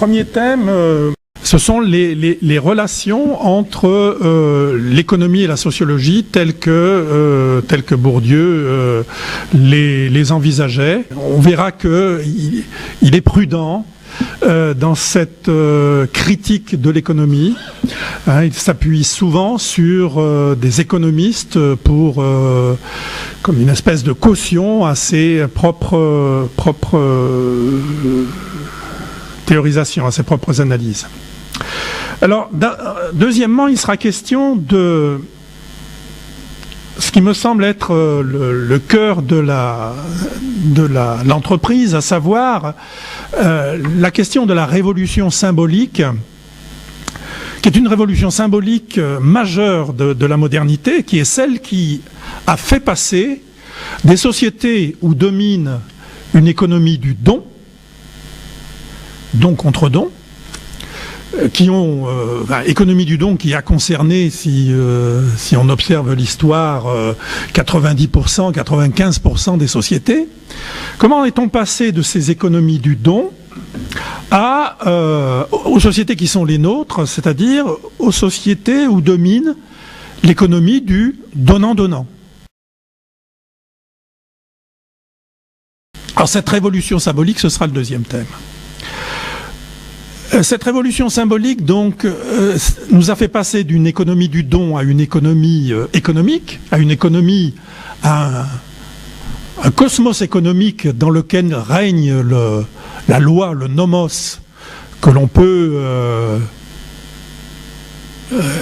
premier thème, ce sont les relations entre l'économie et la sociologie telles que Bourdieu les envisageait. On verra qu'il est prudent dans cette critique de l'économie. Il s'appuie souvent sur des économistes comme une espèce de caution à ses propres théorisations, à ses propres analyses. Alors, deuxièmement, il sera question de ce qui me semble être le cœur de l'entreprise, à savoir la question de la révolution symbolique, qui est une révolution symbolique majeure de la modernité, qui est celle qui a fait passer des sociétés où domine une économie du don contre don, économie du don qui a concerné, si on observe l'histoire, 90%, 95% des sociétés. Comment est-on passé de ces économies du don aux sociétés qui sont les nôtres, c'est-à-dire aux sociétés où domine l'économie du donnant-donnant? Alors cette révolution symbolique, ce sera le deuxième thème. Cette révolution symbolique, donc, nous a fait passer d'une économie du don à une économie économique, à un cosmos économique dans lequel règne la loi, le nomos, que l'on peut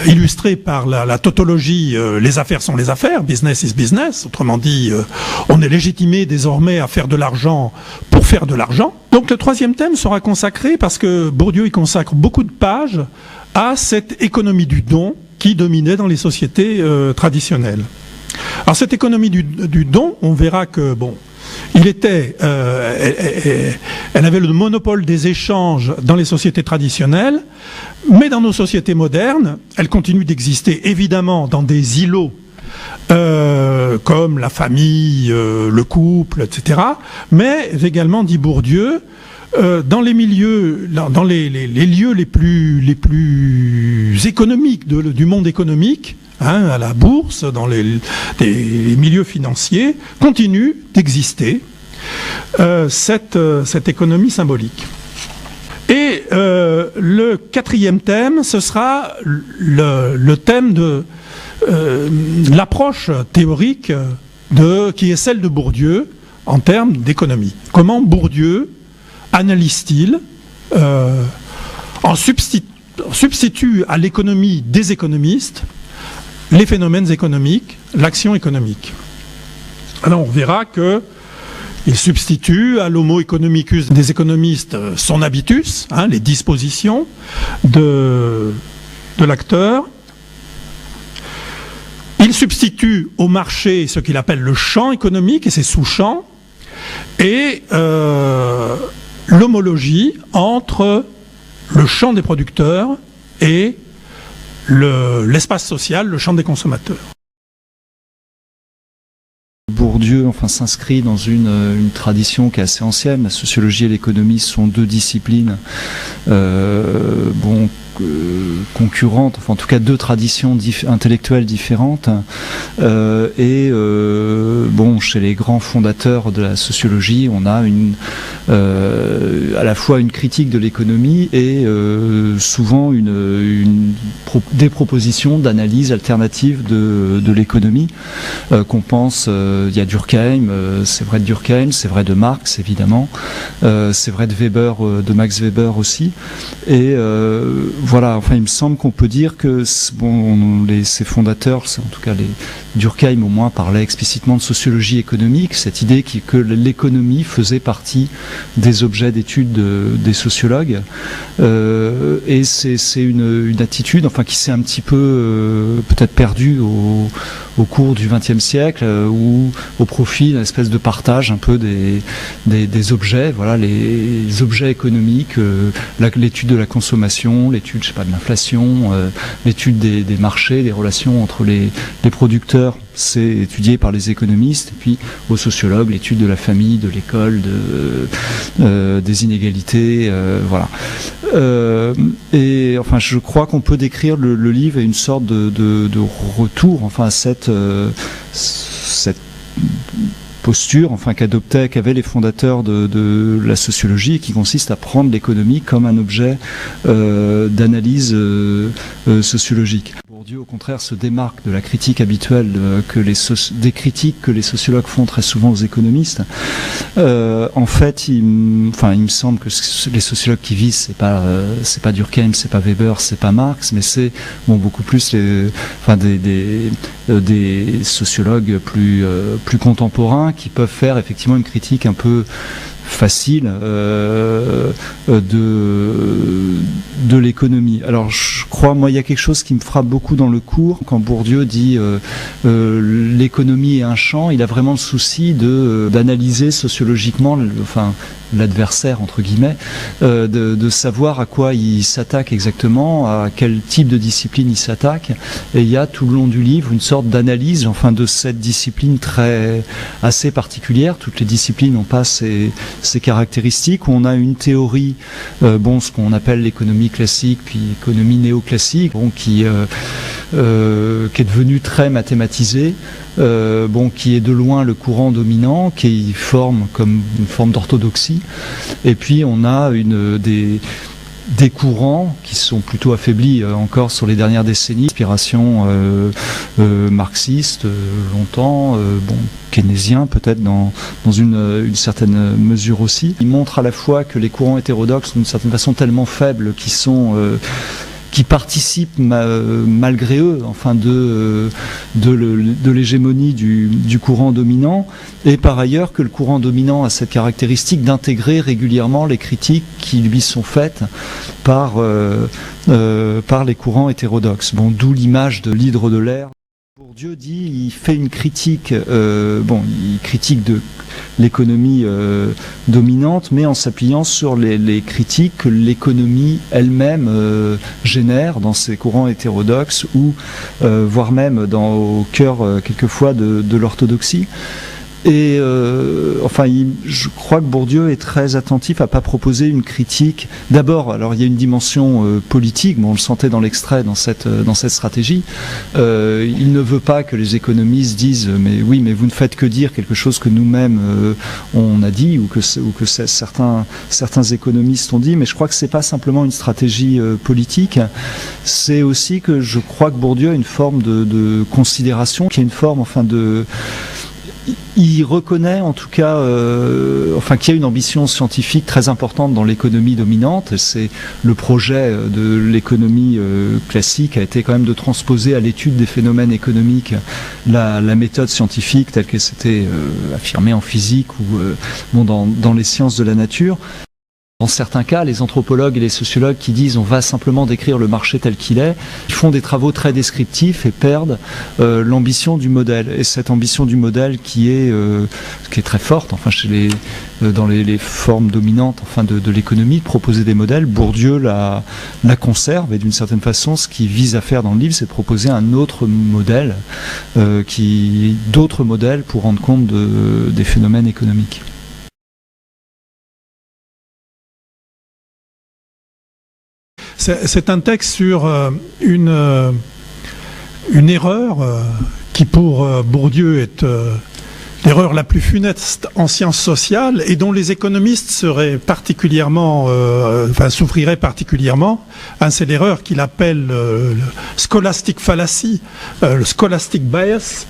illustrer par la tautologie, les affaires sont les affaires, business is business, autrement dit, on est légitimé désormais à faire de l'argent pour faire de l'argent. Donc le troisième thème sera consacré, parce que Bourdieu y consacre beaucoup de pages, à cette économie du don qui dominait dans les sociétés traditionnelles. Alors cette économie du don, on verra que, bon, elle avait le monopole des échanges dans les sociétés traditionnelles, mais dans nos sociétés modernes, elle continue d'exister évidemment dans des îlots comme la famille, le couple, etc. Mais également, dit Bourdieu, dans les milieux, dans les lieux les plus économiques du monde économique, à la bourse, dans les milieux financiers, continue d'exister cette économie symbolique. Et le quatrième thème, ce sera le thème de l'approche théorique qui est celle de Bourdieu en termes d'économie. Comment Bourdieu analyse-t-il, substitue à l'économie des économistes les phénomènes économiques, l'action économique. Alors on verra qu'il substitue à l'homo economicus des économistes son habitus, les dispositions de l'acteur. Il substitue au marché ce qu'il appelle le champ économique et ses sous-champs, et l'homologie entre le champ des producteurs et l'espace social, le champ des consommateurs. Bourdieu s'inscrit dans une tradition qui est assez ancienne. La sociologie et l'économie sont deux disciplines concurrentes, en tout cas deux traditions intellectuelles différentes. Chez les grands fondateurs de la sociologie, on a à la fois une critique de l'économie et souvent des propositions d'analyse alternative de l'économie qu'on pense. Il y a Durkheim, c'est vrai de Durkheim, c'est vrai de Marx évidemment, c'est vrai de Weber, de Max Weber aussi. Et il me semble qu'on peut dire que ces fondateurs, en tout cas Durkheim au moins parlait explicitement de sociologie économique, cette idée que l'économie faisait partie des objets d'étude des sociologues, et c'est une attitude qui s'est un petit peu peut-être perdue au cours du XXe siècle, ou au profit d'une espèce de partage un peu des objets, les objets économiques, l'étude de la consommation, l'étude l'étude, je sais pas, de l'inflation, l'étude des marchés, des relations entre les producteurs, c'est étudié par les économistes, et puis aux sociologues, l'étude de la famille, de l'école, des inégalités, voilà. Et enfin, je crois qu'on peut décrire le livre à une sorte de retour, enfin, à cette posture, enfin, qu'avaient les fondateurs de la sociologie, et qui consiste à prendre l'économie comme un objet d'analyse sociologique. Bourdieu, au contraire, se démarque de la critique habituelle des critiques que les sociologues font très souvent aux économistes. En fait, il me semble que les sociologues qui visent, c'est pas Durkheim, c'est pas Weber, c'est pas Marx, mais c'est beaucoup plus des sociologues plus contemporains qui peuvent faire effectivement une critique un peu facile de l'économie. Alors je crois, moi, il y a quelque chose qui me frappe beaucoup dans le cours, quand Bourdieu dit l'économie est un champ, il a vraiment le souci d'analyser sociologiquement l'adversaire, entre guillemets, de savoir à quoi il s'attaque exactement, à quel type de discipline il s'attaque, et il y a tout le long du livre une sorte d'analyse de cette discipline assez particulière. Toutes les disciplines n'ont pas ces caractéristiques, où on a une théorie, ce qu'on appelle l'économie classique, puis l'économie néoclassique, qui est devenue très mathématisée, qui est de loin le courant dominant, qui forme comme une forme d'orthodoxie. Et puis on a des courants qui sont plutôt affaiblis encore sur les dernières décennies, inspiration marxiste longtemps, keynésien peut-être dans une certaine mesure aussi. Il montre à la fois que les courants hétérodoxes sont d'une certaine façon tellement faibles qui participent malgré eux, de l'hégémonie du courant dominant, et par ailleurs que le courant dominant a cette caractéristique d'intégrer régulièrement les critiques qui lui sont faites par les courants hétérodoxes. D'où l'image de l'hydre de l'air. Bourdieu il fait une critique, il critique de l'économie dominante, mais en s'appuyant sur les critiques que l'économie elle-même génère dans ces courants hétérodoxes, ou voire même au cœur quelquefois de l'orthodoxie. Et je crois que Bourdieu est très attentif à pas proposer une critique. D'abord, alors il y a une dimension politique, on le sentait dans l'extrait, dans cette stratégie. Il ne veut pas que les économistes disent mais vous ne faites que dire quelque chose que nous-mêmes on a dit, ou que certains économistes ont dit. Mais je crois que c'est pas simplement une stratégie politique. C'est aussi que je crois que Bourdieu a une forme de considération, qui est une forme il reconnaît en tout cas qu'il y a une ambition scientifique très importante dans l'économie dominante. C'est le projet de l'économie classique a été quand même de transposer à l'étude des phénomènes économiques la méthode scientifique telle qu'elle s'était affirmée en physique ou dans les sciences de la nature. Dans certains cas, les anthropologues et les sociologues qui disent on va simplement décrire le marché tel qu'il est, ils font des travaux très descriptifs et perdent l'ambition du modèle. Et cette ambition du modèle qui est très forte, dans les formes dominantes de l'économie, de proposer des modèles, Bourdieu la conserve, et d'une certaine façon, ce qu'il vise à faire dans le livre, c'est de proposer un autre modèle, d'autres modèles pour rendre compte des phénomènes économiques. C'est un texte sur une erreur qui pour Bourdieu est l'erreur la plus funeste en sciences sociales, et dont les économistes seraient particulièrement, souffriraient particulièrement. C'est l'erreur qu'il appelle le scholastic fallacy, le scholastic bias.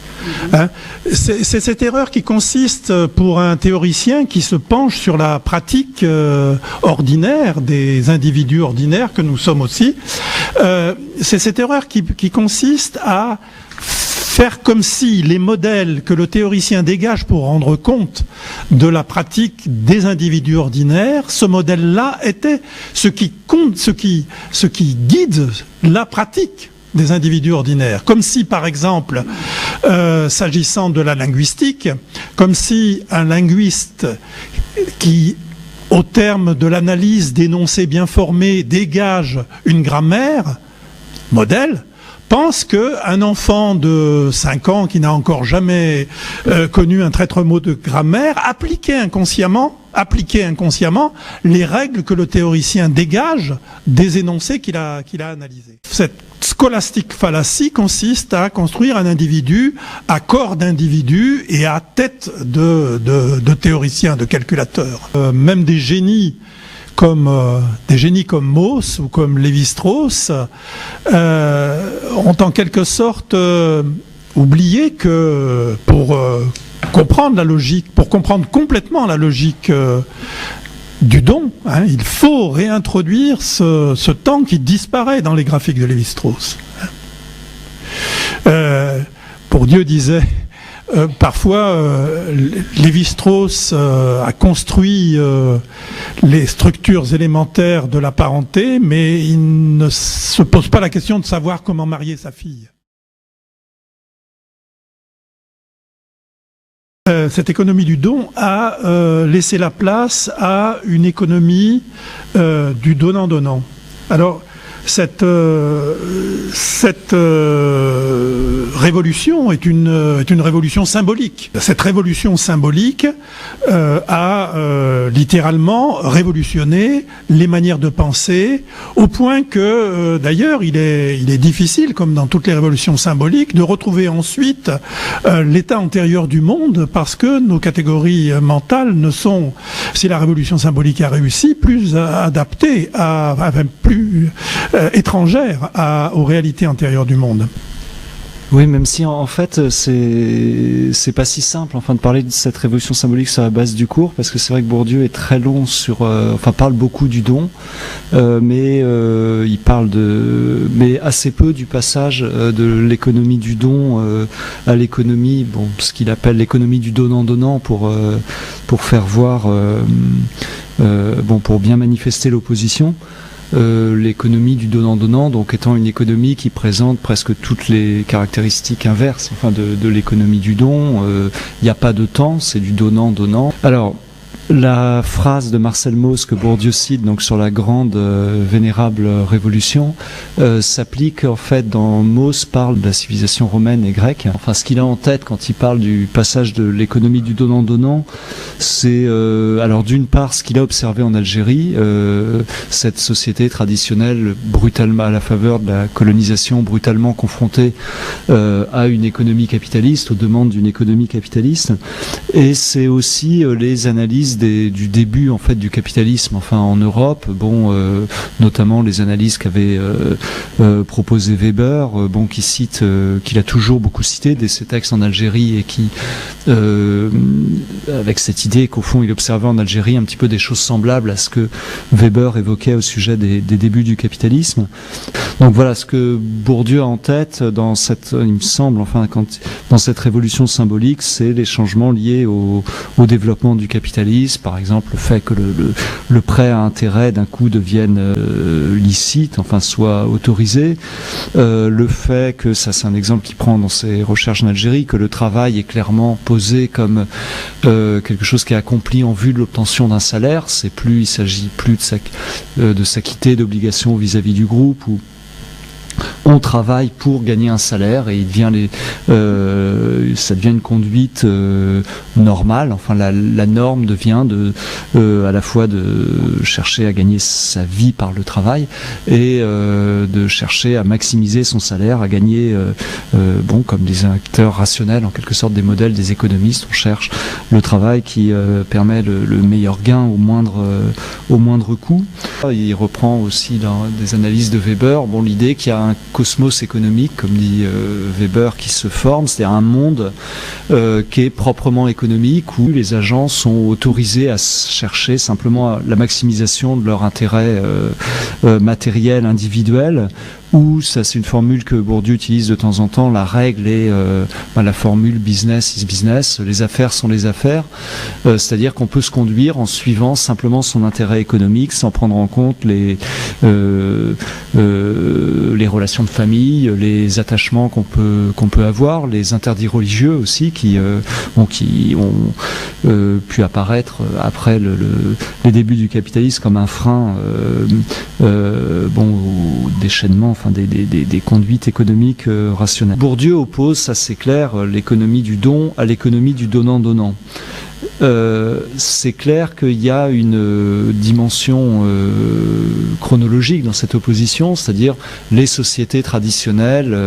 C'est cette erreur qui consiste, pour un théoricien qui se penche sur la pratique ordinaire des individus ordinaires que nous sommes aussi, c'est cette erreur qui consiste à faire comme si les modèles que le théoricien dégage pour rendre compte de la pratique des individus ordinaires, ce modèle-là était ce qui guide la pratique des individus ordinaires. Comme si, par exemple, s'agissant de la linguistique, comme si un linguiste qui au terme de l'analyse d'énoncés bien formés, dégage une grammaire, modèle, pense qu'un enfant de 5 ans qui n'a encore jamais connu un traître mot de grammaire appliquait inconsciemment les règles que le théoricien dégage des énoncés qu'il a analysés. Cette scolastique fallacie consiste à construire un individu à corps d'individu et à tête de théoricien, de calculateur. Même des génies comme Mauss ou comme Lévi-Strauss ont en quelque sorte oublié que pour comprendre complètement la logique du don, il faut réintroduire ce temps qui disparaît dans les graphiques de Lévi-Strauss. Bourdieu disait parfois, Lévi-Strauss a construit les structures élémentaires de la parenté, mais il ne se pose pas la question de savoir comment marier sa fille. Cette économie du don a laissé la place à une économie du donnant-donnant. Alors, cette révolution est une révolution symbolique. Cette révolution symbolique a littéralement révolutionné les manières de penser, au point que, d'ailleurs, il est difficile, comme dans toutes les révolutions symboliques, de retrouver ensuite l'état antérieur du monde, parce que nos catégories mentales ne sont, si la révolution symbolique a réussi, plus adaptées, plus étrangères aux réalités antérieures du monde. Oui, même si en fait c'est pas si simple de parler de cette révolution symbolique sur la base du cours, parce que c'est vrai que Bourdieu est très long parle beaucoup du don, mais il parle mais assez peu du passage de l'économie du don à l'économie, ce qu'il appelle l'économie du donnant-donnant pour faire voir, pour bien manifester l'opposition. L'économie du donnant-donnant, donc étant une économie qui présente presque toutes les caractéristiques inverses de l'économie du don. Il n'y a pas de temps, c'est du donnant-donnant. Alors, la phrase de Marcel Mauss que Bourdieu cite donc sur la grande vénérable révolution s'applique en fait dans Mauss parle de la civilisation romaine et grecque. Enfin, ce qu'il a en tête quand il parle du passage de l'économie du donnant-donnant, c'est alors d'une part ce qu'il a observé en Algérie, cette société traditionnelle brutalement à la faveur de la colonisation, brutalement confrontée à une économie capitaliste, aux demandes d'une économie capitaliste, et c'est aussi les analyses du début en fait du capitalisme en Europe, notamment les analyses qu'avait proposé Weber, qui cite, qu'il a toujours beaucoup cité dès ses textes en Algérie, et qui avec cette idée qu'au fond il observait en Algérie un petit peu des choses semblables à ce que Weber évoquait au sujet des débuts du capitalisme. Donc voilà ce que Bourdieu a en tête dans il me semble, dans cette révolution symbolique, c'est les changements liés au développement du capitalisme. Par exemple, le fait que le prêt à intérêt d'un coup devienne licite, soit autorisé. Le fait que, ça c'est un exemple qu'il prend dans ses recherches en Algérie, que le travail est clairement posé comme quelque chose qui est accompli en vue de l'obtention d'un salaire. Il s'agit plus de s'acquitter d'obligations vis-à-vis du groupe, ou on travaille pour gagner un salaire, et ça devient une conduite normale. La norme devient à la fois de chercher à gagner sa vie par le travail, et de chercher à maximiser son salaire, à gagner, comme des acteurs rationnels, en quelque sorte des modèles des économistes. On cherche le travail qui permet le meilleur gain au moindre coût. Il reprend aussi dans des analyses de Weber, l'idée qu'il y a un cosmos économique, comme dit Weber, qui se forme, c'est-à-dire un monde qui est proprement économique, où les agents sont autorisés à chercher simplement la maximisation de leur intérêt matériel, individuel, ou ça c'est une formule que Bourdieu utilise de temps en temps, la règle est la formule business is business, les affaires sont les affaires, c'est-à-dire qu'on peut se conduire en suivant simplement son intérêt économique sans prendre en compte les relations de famille, les attachements qu'on peut avoir, les interdits religieux aussi qui ont pu apparaître après les débuts du capitalisme comme un frein au déchaînement, enfin des conduites économiques rationnelles. Bourdieu oppose, ça c'est clair, l'économie du don à l'économie du donnant-donnant. C'est clair qu'il y a une dimension chronologique dans cette opposition, c'est-à-dire les sociétés traditionnelles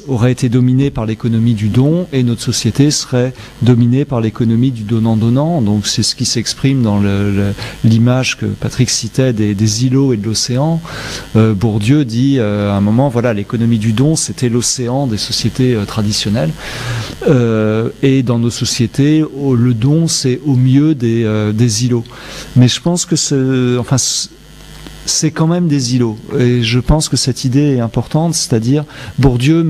auraient été dominées par l'économie du don et notre société serait dominée par l'économie du donnant-donnant. Donc c'est ce qui s'exprime dans l'image que Patrick citait des îlots et de l'océan. Bourdieu dit à un moment, voilà, l'économie du don, c'était l'océan des sociétés traditionnelles. Et dans nos sociétés, le don, c'est au mieux des îlots. Mais je pense que c'est quand même des îlots. Et je pense que cette idée est importante, c'est-à-dire Bourdieu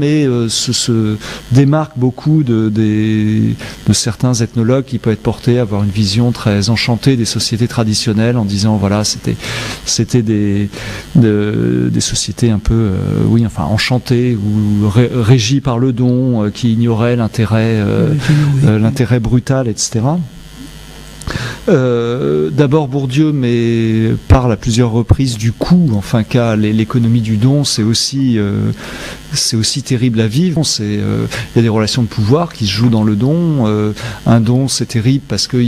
se démarque beaucoup de certains ethnologues qui peuvent être portés à avoir une vision très enchantée des sociétés traditionnelles en disant voilà, c'était des sociétés un peu enchantées ou régies par le don, qui ignoraient l'intérêt brutal, etc. D'abord Bourdieu parle à plusieurs reprises du coût qu'a l'économie du don. C'est aussi terrible à vivre. Il y a des relations de pouvoir qui se jouent dans le don. Un don, c'est terrible parce que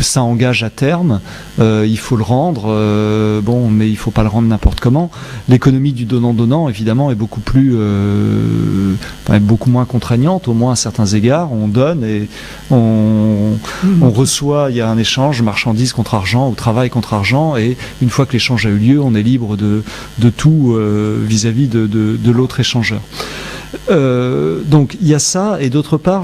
ça engage à terme. Il faut le rendre. Mais il faut pas le rendre n'importe comment. L'économie du donnant-donnant, évidemment, est beaucoup moins contraignante, au moins à certains égards. On donne et on reçoit. Il y a un échange, marchandise contre argent ou travail contre argent, et une fois que l'échange a eu lieu, on est libre de tout vis-à-vis de l'autre échangeur. Donc il y a ça, et d'autre part,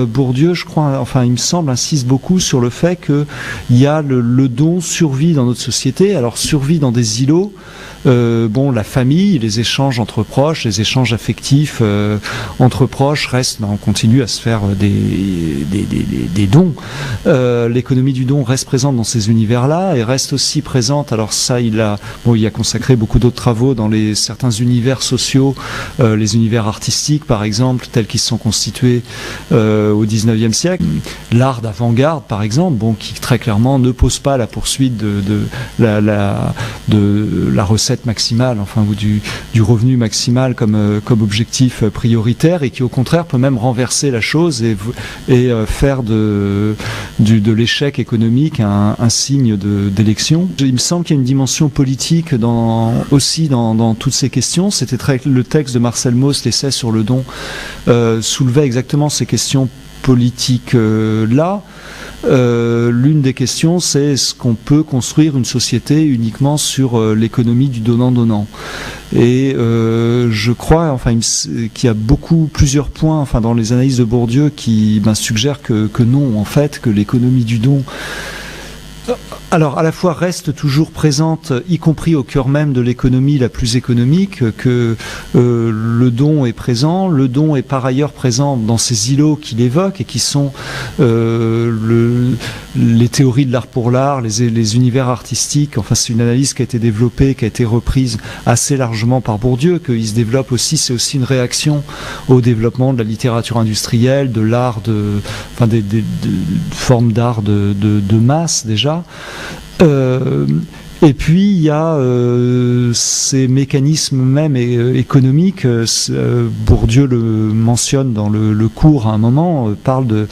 Bourdieu, je crois, il me semble, insiste beaucoup sur le fait que il y a le don survit dans notre société. Alors survit dans des îlots. La famille, les échanges entre proches, les échanges affectifs entre proches restent. On continue à se faire des dons. L'économie du don reste présente dans ces univers-là et reste aussi présente. Alors ça, il a consacré beaucoup d'autres travaux dans certains univers sociaux, les univers artistiques, par exemple, tels qu'ils se sont constitués au XIXe siècle. L'art d'avant-garde, par exemple, qui très clairement ne pose pas la poursuite de la recette maximale, ou du revenu maximal comme objectif prioritaire, et qui au contraire peut même renverser la chose et faire de l'échec économique un signe d'élection. Il me semble qu'il y a une dimension politique aussi dans toutes ces questions. C'était le texte de Marcel Mauss, l'essai sur le don, soulevait exactement ces questions politiques là. L'une des questions, c'est est-ce qu'on peut construire une société uniquement sur l'économie du donnant-donnant. Et je crois qu'il y a plusieurs points dans les analyses de Bourdieu qui suggèrent que non, en fait, que l'économie du don alors à la fois reste toujours présente, y compris au cœur même de l'économie la plus économique, que le don est présent. Le don est par ailleurs présent dans ces îlots qu'il évoque et qui sont les théories de l'art pour l'art, les univers artistiques. C'est une analyse qui a été développée, qui a été reprise assez largement par Bourdieu, qu'il se développe aussi. C'est aussi une réaction au développement de la littérature industrielle, de l'art, des formes d'art de masse déjà. Et puis il y a ces mécanismes même économiques. Bourdieu le mentionne dans le cours à un moment, parle de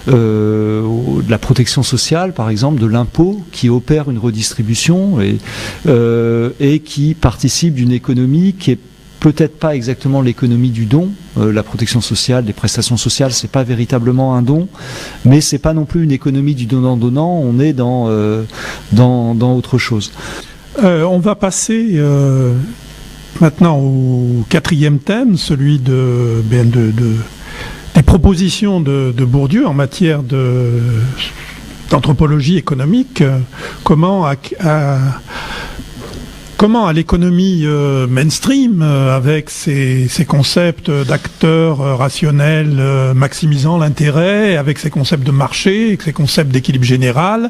la protection sociale, par exemple, de l'impôt qui opère une redistribution et qui participe d'une économie qui est peut-être pas exactement l'économie du don. La protection sociale, les prestations sociales, c'est pas véritablement un don, mais c'est pas non plus une économie du donnant-donnant. On est dans autre chose. On va passer maintenant au quatrième thème, celui des propositions de Bourdieu en matière d'anthropologie économique. Comment comment à l'économie mainstream, avec ses concepts d'acteurs rationnels maximisant l'intérêt, avec ses concepts de marché, avec ses concepts d'équilibre général,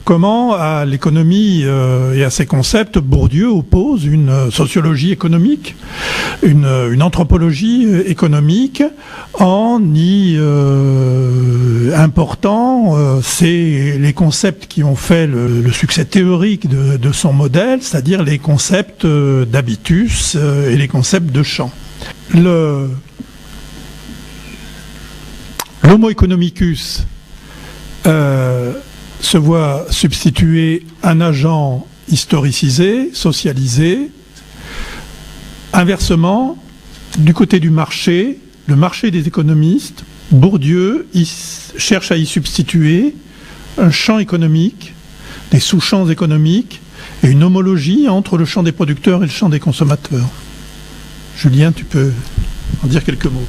comment à l'économie et à ces concepts, Bourdieu oppose une sociologie économique, une anthropologie économique, en y important les concepts qui ont fait le succès théorique de son modèle, c'est-à-dire les concepts d'habitus et les concepts de champ. L'homo economicus se voit substituer un agent historicisé, socialisé. Inversement, du côté du marché, le marché des économistes, Bourdieu cherche à y substituer un champ économique, des sous-champs économiques et une homologie entre le champ des producteurs et le champ des consommateurs. Julien, tu peux en dire quelques mots.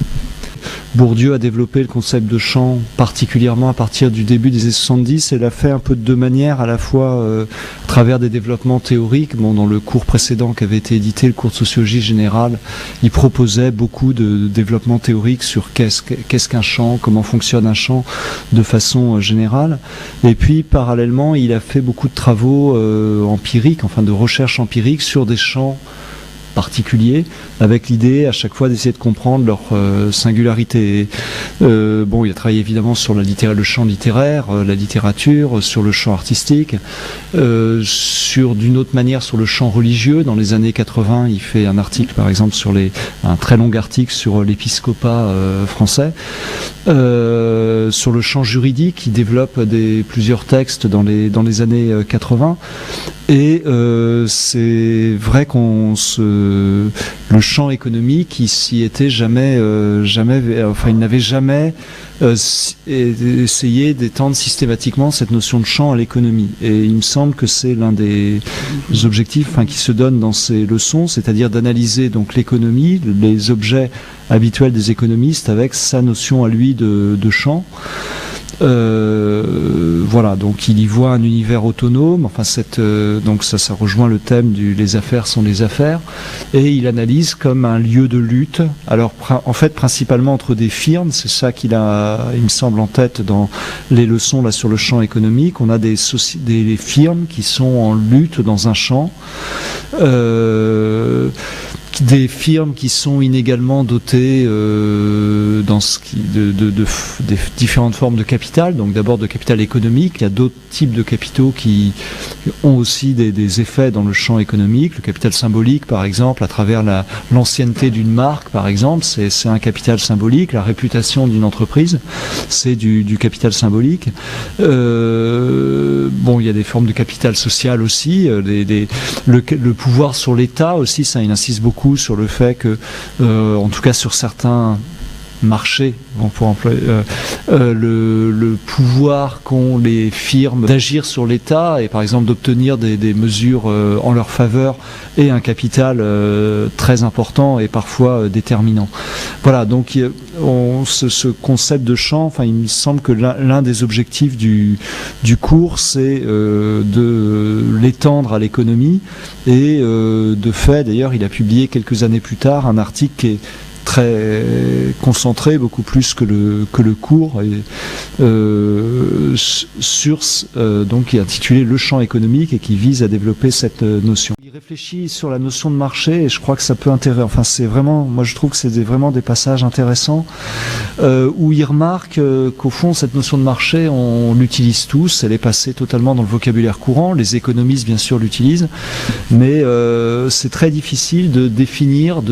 Bourdieu a développé le concept de champ particulièrement à partir du début des années 70 et l'a fait un peu de deux manières, à la fois à travers des développements théoriques. Dans le cours précédent qui avait été édité, le cours de sociologie générale, il proposait beaucoup de développements théoriques sur qu'est-ce qu'un champ, comment fonctionne un champ de façon générale. Et puis parallèlement, il a fait beaucoup de travaux empiriques, enfin de recherche empirique sur des champs particuliers, avec l'idée à chaque fois d'essayer de comprendre leur singularité. Il a travaillé évidemment sur le champ littéraire, la littérature, sur le champ artistique, d'une autre manière sur le champ religieux. Dans les années 80, il fait un article par exemple un très long article sur l'épiscopat français. Sur le champ juridique, il développe plusieurs textes dans les années 80. Et c'est vrai le champ économique, il s'y était il n'avait jamais essayé d'étendre systématiquement cette notion de champ à l'économie. Et il me semble que c'est l'un des objectifs qui se donne dans ces leçons, c'est-à-dire d'analyser donc l'économie, les objets habituels des économistes avec sa notion à lui de champ. Donc il y voit un univers autonome, donc ça rejoint le thème les affaires sont les affaires, et il analyse comme un lieu de lutte, alors en fait principalement entre des firmes, c'est ça il me semble en tête dans les leçons là sur le champ économique. On a des firmes qui sont en lutte dans un champ, des firmes qui sont inégalement dotées des différentes formes de capital, donc d'abord de capital économique. Il y a d'autres types de capitaux qui ont aussi des effets dans le champ économique. Le capital symbolique, par exemple, à travers l'ancienneté d'une marque, par exemple, c'est un capital symbolique. La réputation d'une entreprise, c'est du capital symbolique. Il y a des formes de capital social aussi. Le pouvoir sur l'État aussi, ça il insiste beaucoup sur le fait que, en tout cas sur certains marché, pour employer le pouvoir qu'ont les firmes d'agir sur l'État et par exemple d'obtenir des mesures en leur faveur et un capital très important et parfois déterminant. Voilà, donc ce concept de champ, il me semble que l'un des objectifs du cours, c'est de l'étendre à l'économie et de fait, d'ailleurs, il a publié quelques années plus tard un article qui est très concentré, beaucoup plus que le cours, qui est intitulé Le champ économique et qui vise à développer cette notion. Il réfléchit sur la notion de marché et je crois que ça peut intéresser. Moi je trouve que c'est vraiment des passages intéressants où il remarque qu'au fond cette notion de marché, on l'utilise tous, elle est passée totalement dans le vocabulaire courant. Les économistes bien sûr l'utilisent, mais c'est très difficile de définir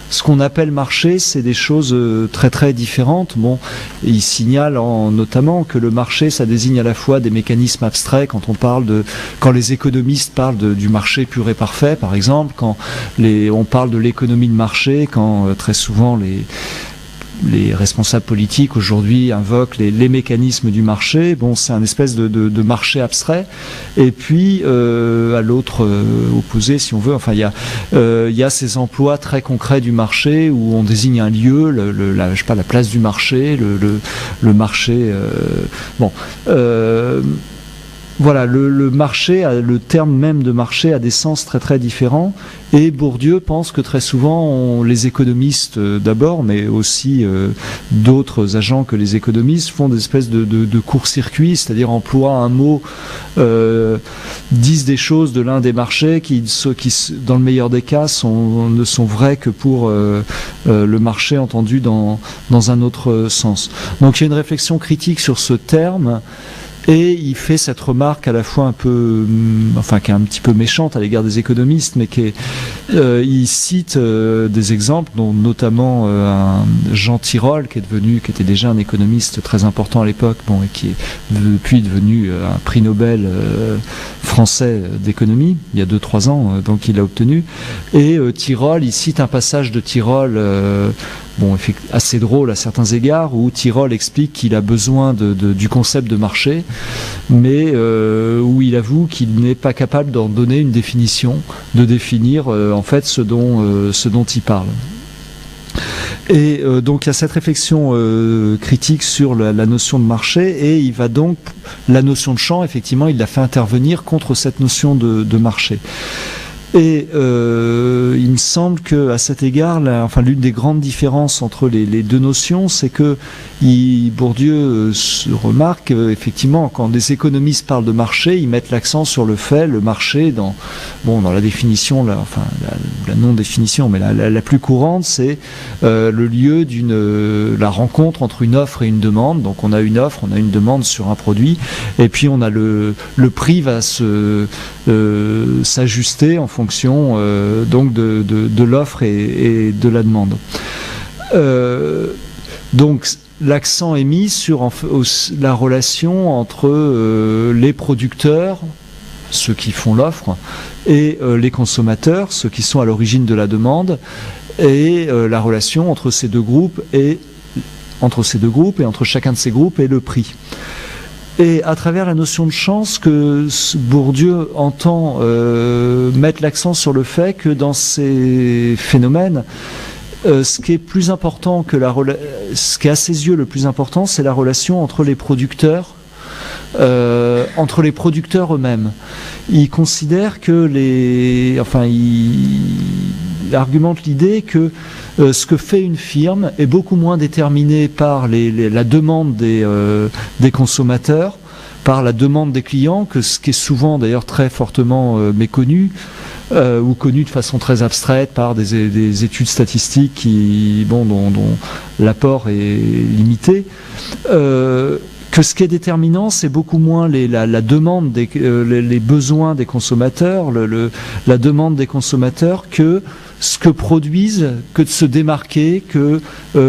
ce qu'on appelle marché, c'est des choses très très différentes. Il signale notamment que le marché, ça désigne à la fois des mécanismes abstraits quand les économistes parlent du marché pur et parfait, par exemple, quand on parle de l'économie de marché, quand très souvent les responsables politiques aujourd'hui invoquent les mécanismes du marché. C'est un espèce de marché abstrait. Et puis à l'autre opposé, si on veut, il y a ces emplois très concrets du marché où on désigne un lieu, la place du marché, le marché. voilà, le marché, le terme même de marché a des sens très très différents. Et Bourdieu pense que très souvent, les économistes d'abord, mais aussi d'autres agents que les économistes, font des espèces de court-circuit, c'est-à-dire emploient un mot, disent des choses de l'un des marchés qui, dans le meilleur des cas, ne sont vraies que pour le marché entendu dans un autre sens. Donc il y a une réflexion critique sur ce terme. Et il fait cette remarque à la fois un peu, qui est un petit peu méchante à l'égard des économistes, mais il cite des exemples, dont notamment un Jean Tirole, qui était déjà un économiste très important à l'époque, et qui est depuis devenu un prix Nobel français d'économie, il y a 2-3 ans, donc il l'a obtenu. Et Tirole, il cite un passage de Tirole, assez drôle à certains égards, où Tirole explique qu'il a besoin du concept de marché, mais où il avoue qu'il n'est pas capable d'en donner une définition, de définir en fait ce dont il parle. Et donc il y a cette réflexion critique sur la notion de marché, et il va donc, la notion de champ, effectivement, il l'a fait intervenir contre cette notion de marché. Et il me semble qu'à cet égard, l'une des grandes différences entre les deux notions, c'est que Bourdieu remarque effectivement, quand des économistes parlent de marché, ils mettent l'accent sur le fait, le marché, dans la définition, la non-définition, mais la plus courante, c'est le lieu la rencontre entre une offre et une demande. Donc on a une offre, on a une demande sur un produit, et puis on a le prix va s'ajuster en fonction donc de l'offre et de la demande. Donc l'accent est mis sur la relation entre les producteurs, ceux qui font l'offre, et les consommateurs, ceux qui sont à l'origine de la demande, et la relation entre ces deux groupes et entre chacun de ces groupes et le prix. Et à travers la notion de chance, que Bourdieu entend mettre l'accent sur le fait que dans ces phénomènes, ce qui est plus important ce qui est à ses yeux le plus important, c'est la relation entre les producteurs eux-mêmes. Il considère que il argumente l'idée que ce que fait une firme est beaucoup moins déterminé par la demande des consommateurs, par la demande des clients, que ce qui est souvent d'ailleurs très fortement méconnu, ou connu de façon très abstraite par des études statistiques dont l'apport est limité. Que ce qui est déterminant, c'est beaucoup moins la demande, les besoins des consommateurs, la demande des consommateurs, que ce que produisent, que de se démarquer, que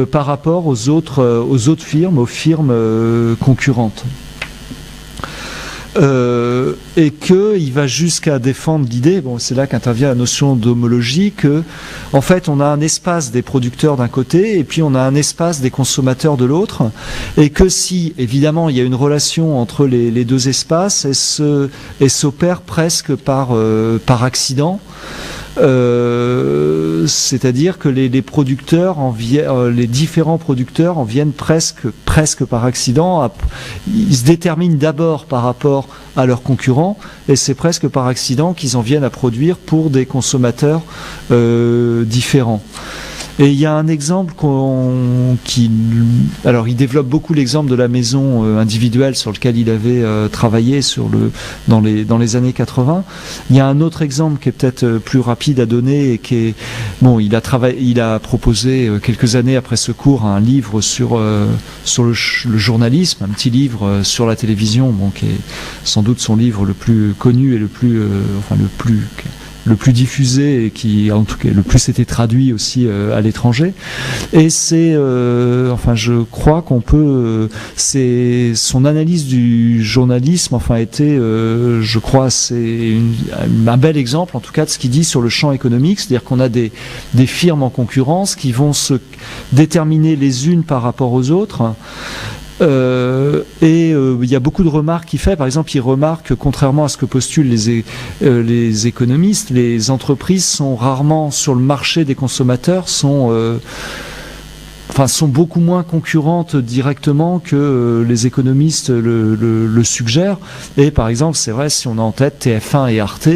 par rapport aux autres firmes, aux firmes concurrentes. Et qu'il va jusqu'à défendre l'idée, c'est là qu'intervient la notion d'homologie, que en fait on a un espace des producteurs d'un côté et puis on a un espace des consommateurs de l'autre, et que si évidemment il y a une relation entre les deux espaces, elle s'opère presque par accident. C'est-à-dire que les différents producteurs en viennent presque par accident. Ils se déterminent d'abord par rapport à leurs concurrents, et c'est presque par accident qu'ils en viennent à produire pour des consommateurs différents. Et il y a un exemple il développe beaucoup l'exemple de la maison individuelle sur lequel il avait travaillé dans les années 80. Il y a un autre exemple qui est peut-être plus rapide à donner, et qui est il a proposé quelques années après ce cours un livre sur le journalisme, un petit livre sur la télévision, qui est sans doute son livre le plus connu et le plus diffusé, et qui en tout cas le plus été traduit aussi à l'étranger. Et c'est je crois qu'on peut c'est son analyse du journalisme était je crois c'est un bel exemple en tout cas de ce qu'il dit sur le champ économique, c'est-à-dire qu'on a des firmes en concurrence qui vont se déterminer les unes par rapport aux autres. Il y a beaucoup de remarques qu'il fait. Par exemple, il remarque que contrairement à ce que postulent les économistes, les entreprises sont rarement sur le marché des consommateurs, sont beaucoup moins concurrentes directement que les économistes le suggèrent. Et par exemple, c'est vrai, si on a en tête TF1 et Arte,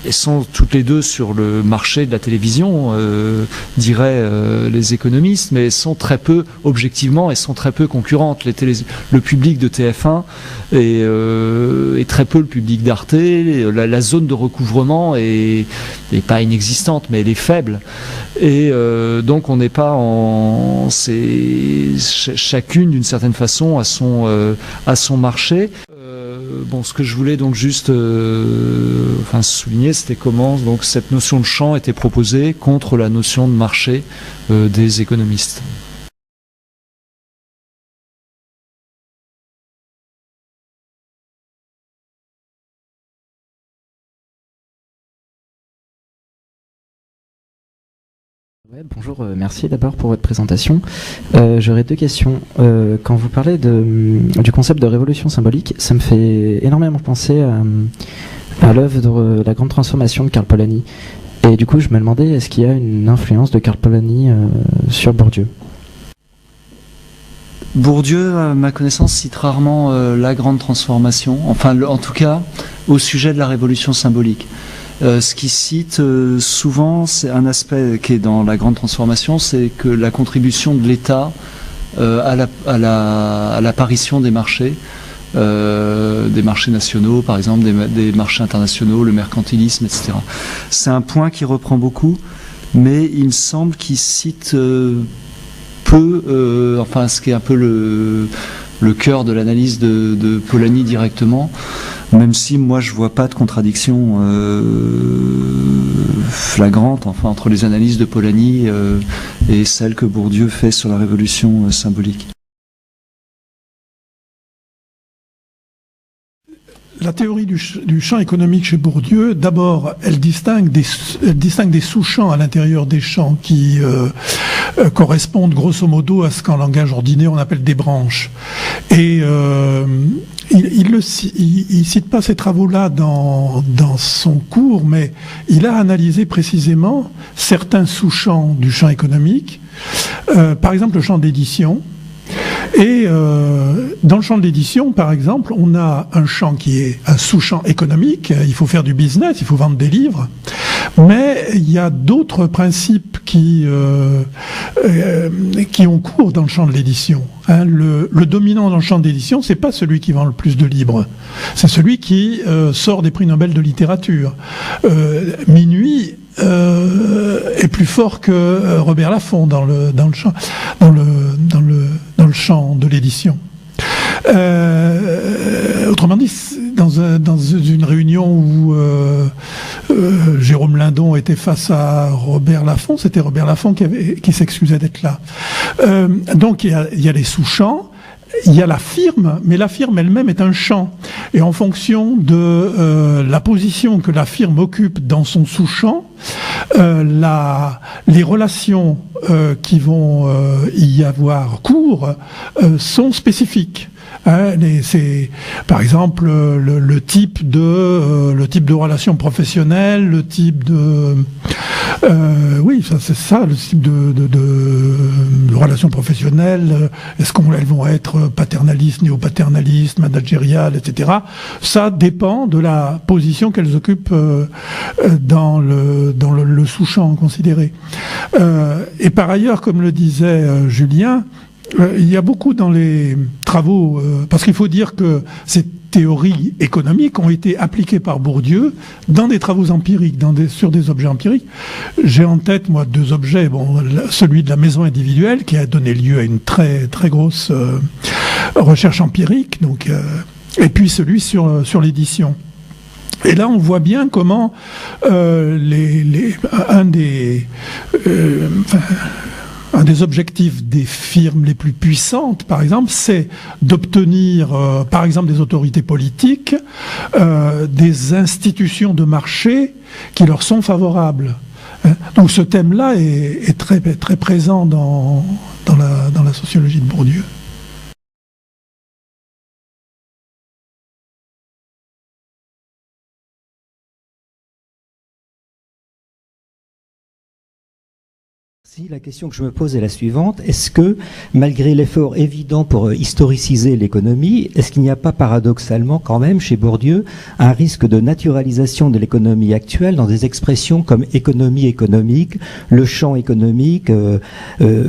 elles sont toutes les deux sur le marché de la télévision, diraient les économistes, mais elles sont très peu, objectivement, elles sont très peu concurrentes. Le public de TF1 est très peu le public d'Arte. La zone de recouvrement est pas inexistante, mais elle est faible. Et donc on n'est pas chacune d'une certaine façon à son marché. Ce que je voulais donc juste souligner, c'était comment donc cette notion de champ était proposée contre la notion de marché des économistes. Ouais, bonjour, merci d'abord pour votre présentation. J'aurais deux questions. Quand vous parlez du concept de révolution symbolique, ça me fait énormément penser à l'œuvre de la grande transformation de Karl Polanyi. Et du coup, je me demandais, est-ce qu'il y a une influence de Karl Polanyi sur Bourdieu ? Bourdieu, à ma connaissance, cite rarement la grande transformation, en tout cas au sujet de la révolution symbolique. Ce qu'il cite souvent, c'est un aspect qui est dans la grande transformation, c'est que la contribution de l'État à l'apparition des marchés nationaux, par exemple, des marchés internationaux, le mercantilisme, etc. C'est un point qui reprend beaucoup, mais il me semble qu'il cite peu, ce qui est un peu le cœur de l'analyse de Polanyi directement, même si moi je vois pas de contradiction flagrante entre les analyses de Polanyi et celles que Bourdieu fait sur la révolution symbolique. La théorie du champ économique chez Bourdieu, d'abord, elle distingue des sous-champs à l'intérieur des champs qui correspondent grosso modo à ce qu'en langage ordinaire on appelle des branches. Et il cite pas ces travaux-là dans son cours, mais il a analysé précisément certains sous-champs du champ économique, par exemple le champ d'édition. Et dans le champ de l'édition, par exemple, on a un champ qui est un sous-champ économique. Il faut faire du business, il faut vendre des livres. Mais il y a d'autres principes qui ont cours dans le champ de l'édition. Le dominant dans le champ de l'édition, c'est pas celui qui vend le plus de livres, c'est celui qui sort des prix Nobel de littérature. Minuit est plus fort que Robert Laffont dans le champ de l'édition. Autrement dit, dans une réunion où Jérôme Lindon était face à Robert Laffont, c'était Robert Laffont qui s'excusait d'être là. Donc il y a les sous-champs, il y a la firme, mais la firme elle-même est un champ. Et en fonction de la position que la firme occupe dans son sous-champ, les relations qui vont y avoir cours sont spécifiques. C'est par exemple le type de relation professionnelle, le type de c'est ça, le type de relation professionnelle. Est-ce qu'elles vont être paternalistes, néo-paternalistes, managériales, etc. Ça dépend de la position qu'elles occupent dans le sous-champ considéré. Et par ailleurs, comme le disait Julien, il y a beaucoup dans les travaux, parce qu'il faut dire que ces théories économiques ont été appliquées par Bourdieu dans des travaux empiriques, sur des objets empiriques. J'ai en tête, moi, deux objets. Celui de la maison individuelle, qui a donné lieu à une très, très grosse recherche empirique, et puis celui sur l'édition. Et là, on voit bien comment un des objectifs des firmes les plus puissantes, par exemple, c'est d'obtenir, par exemple, des autorités politiques, des institutions de marché qui leur sont favorables. Donc ce thème-là est très, très présent dans la sociologie de Bourdieu. Merci. La question que je me pose est la suivante. Est-ce que, malgré l'effort évident pour historiciser l'économie, est-ce qu'il n'y a pas paradoxalement quand même chez Bourdieu un risque de naturalisation de l'économie actuelle dans des expressions comme économie économique, le champ économique,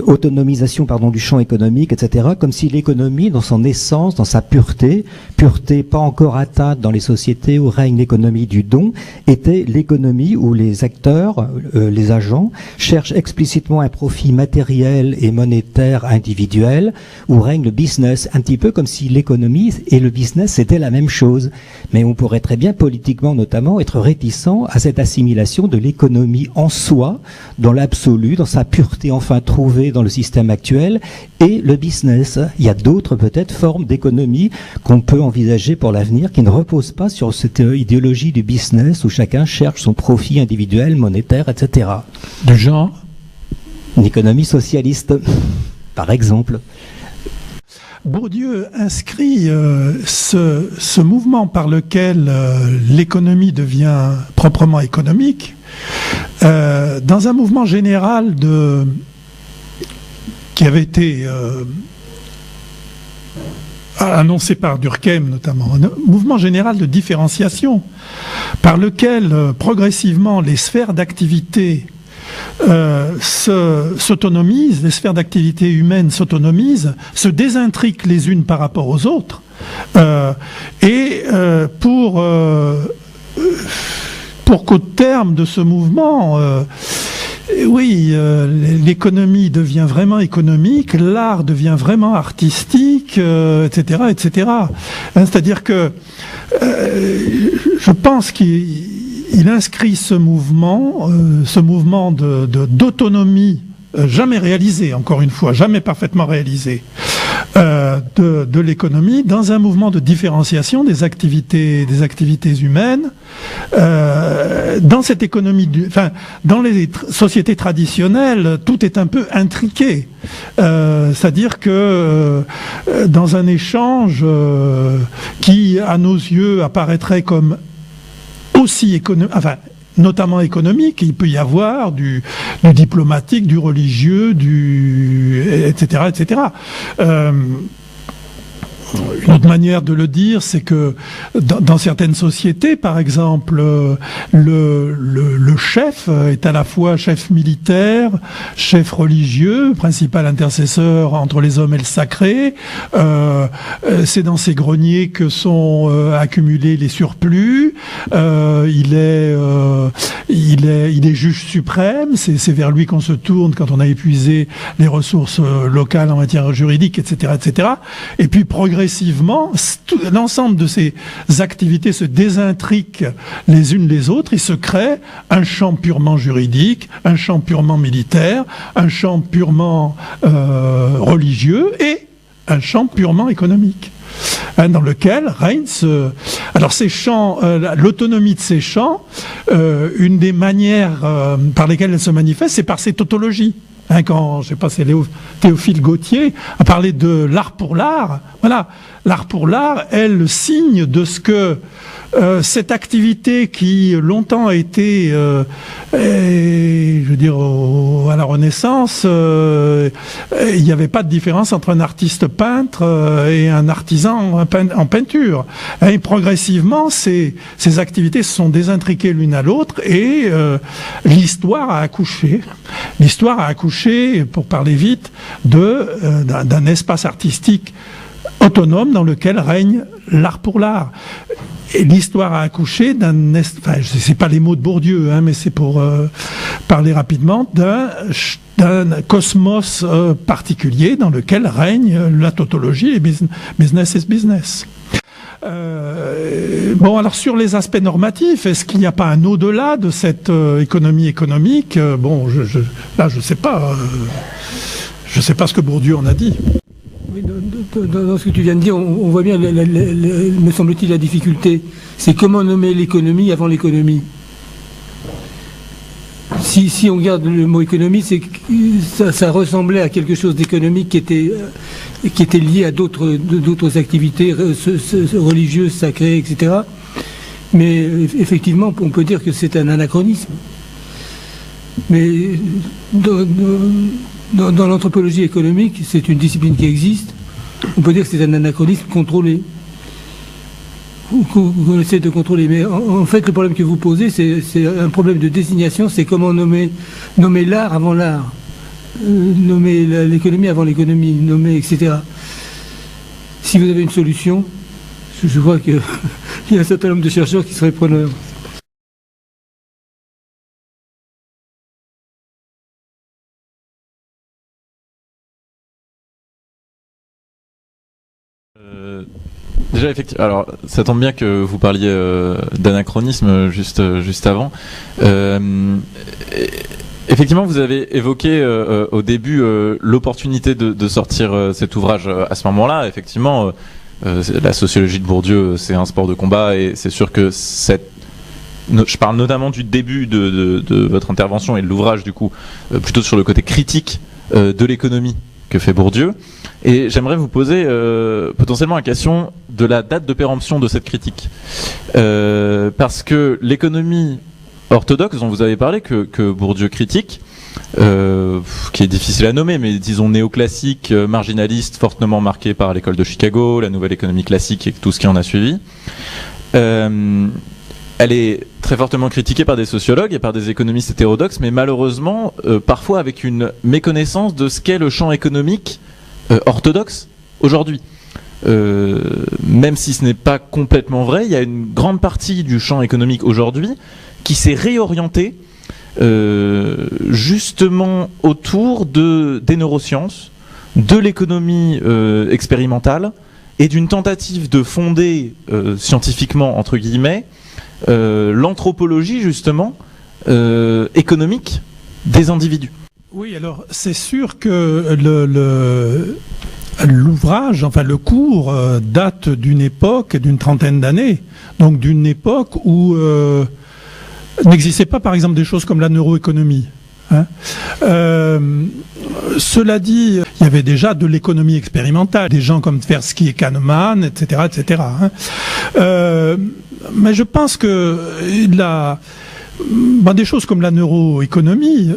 autonomisation du champ économique, etc., comme si l'économie, dans son essence, dans sa pureté pas encore atteinte dans les sociétés où règne l'économie du don, était l'économie où les acteurs, les agents, cherchent explicitement un profit matériel et monétaire individuel, où règne le business, un petit peu comme si l'économie et le business c'était la même chose. Mais on pourrait très bien, politiquement notamment, être réticent à cette assimilation de l'économie en soi, dans l'absolu, dans sa pureté enfin trouvée dans le système actuel, et le business. Il y a d'autres peut-être formes d'économie qu'on peut envisager pour l'avenir qui ne reposent pas sur cette idéologie du business où chacun cherche son profit individuel, monétaire, etc. Du genre ? Une économie socialiste, par exemple. Bourdieu inscrit ce mouvement par lequel l'économie devient proprement économique dans un mouvement général qui avait été annoncé par Durkheim notamment, un mouvement général de différenciation par lequel progressivement les sphères d'activité s'autonomisent, les sphères d'activité humaines s'autonomisent, se désintriquent les unes par rapport aux autres, pour qu'au terme de ce mouvement, l'économie devient vraiment économique, l'art devient vraiment artistique, etc., etc. C'est-à-dire que je pense qu'il inscrit ce mouvement d'autonomie jamais réalisé, encore une fois, jamais parfaitement réalisé, de l'économie dans un mouvement de différenciation des activités humaines. Dans cette économie, dans les sociétés traditionnelles, tout est un peu intriqué. C'est-à-dire que dans un échange qui, à nos yeux, apparaîtrait comme aussi notamment économique, il peut y avoir du diplomatique, du religieux, etc., etc. Une autre manière de le dire, c'est que dans certaines sociétés, par exemple, le chef est à la fois chef militaire, chef religieux, principal intercesseur entre les hommes et le sacré. C'est dans ces greniers que sont accumulés les surplus. Il est juge suprême. C'est vers lui qu'on se tourne quand on a épuisé les ressources locales en matière juridique, etc., etc. Et puis progressivement, l'ensemble de ces activités se désintriquent les unes les autres. Il se crée un champ purement juridique, un champ purement militaire, un champ purement religieux et un champ purement économique, dans lequel règne alors ces champs, l'autonomie de ces champs, une des manières par lesquelles elle se manifeste, c'est par ces tautologies. Quand, je sais pas, c'est Théophile Gautier a parlé de l'art pour l'art. Voilà, l'art pour l'art est le signe de ce que cette activité qui longtemps a été, à la Renaissance, il n'y avait pas de différence entre un artiste peintre et un artisan en peinture. Et progressivement, ces activités se sont désintriquées l'une à l'autre et l'histoire a accouché. L'histoire a accouché, pour parler vite, d'un espace artistique autonome dans lequel règne l'art pour l'art. Et l'histoire a accouché je ne sais pas les mots de Bourdieu, mais c'est pour parler rapidement, d'un cosmos particulier dans lequel règne la tautologie et business is business. Alors sur les aspects normatifs, est-ce qu'il n'y a pas un au-delà de cette économie économique ? Je sais pas. Je sais pas ce que Bourdieu en a dit. Oui, dans ce que tu viens de dire, on voit bien, me semble-t-il, la difficulté. C'est comment nommer l'économie avant l'économie. Si on regarde le mot économie, c'est que ça ressemblait à quelque chose d'économique qui était lié à d'autres activités religieuses, sacrées, etc. Mais effectivement, on peut dire que c'est un anachronisme. Mais dans l'anthropologie économique, c'est une discipline qui existe. On peut dire que c'est un anachronisme contrôlé, qu'on essaie de contrôler. Mais en fait, le problème que vous posez, c'est un problème de désignation. C'est comment nommer l'art avant l'art, nommer l'économie avant l'économie, nommer, etc. Si vous avez une solution, je vois qu'il y a un certain nombre de chercheurs qui seraient preneurs. Déjà, effectivement, alors ça tombe bien que vous parliez d'anachronisme juste avant. Effectivement, vous avez évoqué au début l'opportunité de sortir cet ouvrage à ce moment-là. Effectivement, la sociologie de Bourdieu, c'est un sport de combat, et c'est sûr que je parle notamment du début de votre intervention et de l'ouvrage, du coup, plutôt sur le côté critique de l'économie que fait Bourdieu. Et j'aimerais vous poser potentiellement la question de la date de péremption de cette critique. Parce que l'économie orthodoxe dont vous avez parlé, que Bourdieu critique, qui est difficile à nommer, mais disons néoclassique, marginaliste, fortement marqué par l'école de Chicago, la nouvelle économie classique et tout ce qui en a suivi, elle est très fortement critiquée par des sociologues et par des économistes hétérodoxes, mais malheureusement, parfois avec une méconnaissance de ce qu'est le champ économique orthodoxe aujourd'hui. Même si ce n'est pas complètement vrai, il y a une grande partie du champ économique aujourd'hui qui s'est réorientée justement autour des neurosciences, de l'économie expérimentale et d'une tentative de fonder scientifiquement, entre guillemets, l'anthropologie justement économique des individus. Oui, alors c'est sûr que l'ouvrage, enfin le cours, date d'une époque, d'une trentaine d'années, donc d'une époque où n'existait pas par exemple des choses comme la neuroéconomie. Hein. Cela dit, il y avait déjà de l'économie expérimentale, des gens comme Tversky et Kahneman, etc., etc. Hein. Mais je pense que des choses comme la neuroéconomie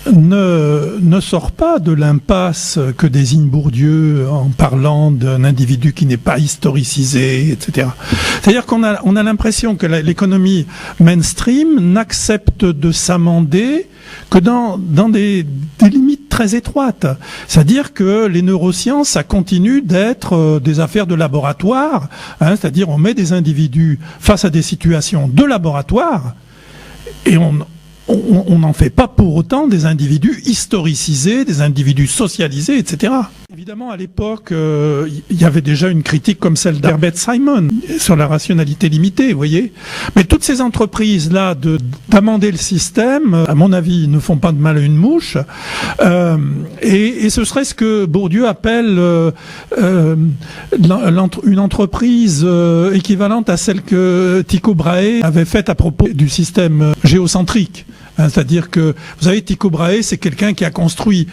ne sort pas de l'impasse que désigne Bourdieu en parlant d'un individu qui n'est pas historicisé, etc. C'est-à-dire qu'on a l'impression que l'économie mainstream n'accepte de s'amender que dans des limites très étroites. C'est-à-dire que les neurosciences, ça continue d'être des affaires de laboratoire, hein, c'est-à-dire on met des individus face à des situations de laboratoire et on n'en fait pas pour autant des individus historicisés, des individus socialisés, etc. Évidemment, à l'époque, il y avait déjà une critique comme celle d'Herbert Simon sur la rationalité limitée, vous voyez. Mais toutes ces entreprises-là d'amender le système, à mon avis, ne font pas de mal à une mouche. Et ce serait ce que Bourdieu appelle une entreprise équivalente à celle que Tycho Brahe avait faite à propos du système géocentrique. C'est-à-dire que, vous savez, Tycho Brahe, c'est quelqu'un qui a construit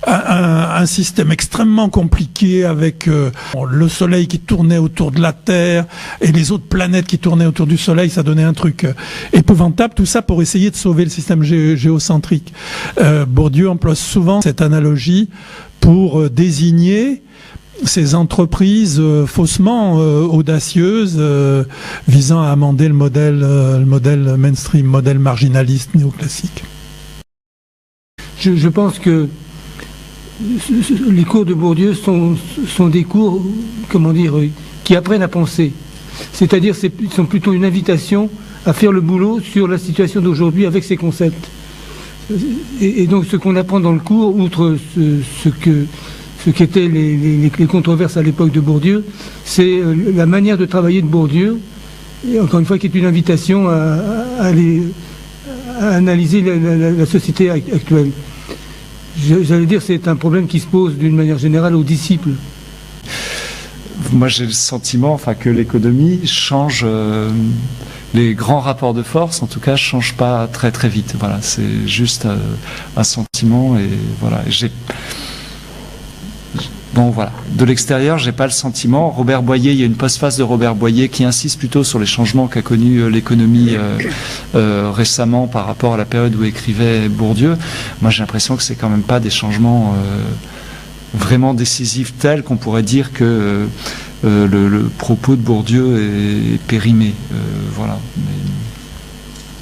un système extrêmement compliqué avec le Soleil qui tournait autour de la Terre et les autres planètes qui tournaient autour du Soleil. Ça donnait un truc épouvantable, tout ça pour essayer de sauver le système géocentrique. Bourdieu emploie souvent cette analogie pour désigner ces entreprises faussement audacieuses visant à amender le modèle mainstream, modèle marginaliste néoclassique. Je pense que les cours de Bourdieu sont des cours, comment dire, qui apprennent à penser. C'est-à-dire ils sont plutôt une invitation à faire le boulot sur la situation d'aujourd'hui avec ces concepts. Et donc ce qu'on apprend dans le cours, outre ce qu'étaient les controverses à l'époque de Bourdieu, c'est la manière de travailler de Bourdieu, et encore une fois qui est une invitation à analyser la société actuelle. J'allais dire c'est un problème qui se pose d'une manière générale aux disciples. Moi j'ai le sentiment que l'économie change, les grands rapports de force en tout cas changent pas très très vite. Voilà, c'est juste un sentiment et voilà. Donc voilà, de l'extérieur, j'ai pas le sentiment. Robert Boyer, il y a une postface de Robert Boyer qui insiste plutôt sur les changements qu'a connus l'économie récemment par rapport à la période où écrivait Bourdieu. Moi, j'ai l'impression que c'est quand même pas des changements vraiment décisifs tels qu'on pourrait dire que le propos de Bourdieu est périmé. Voilà. Mais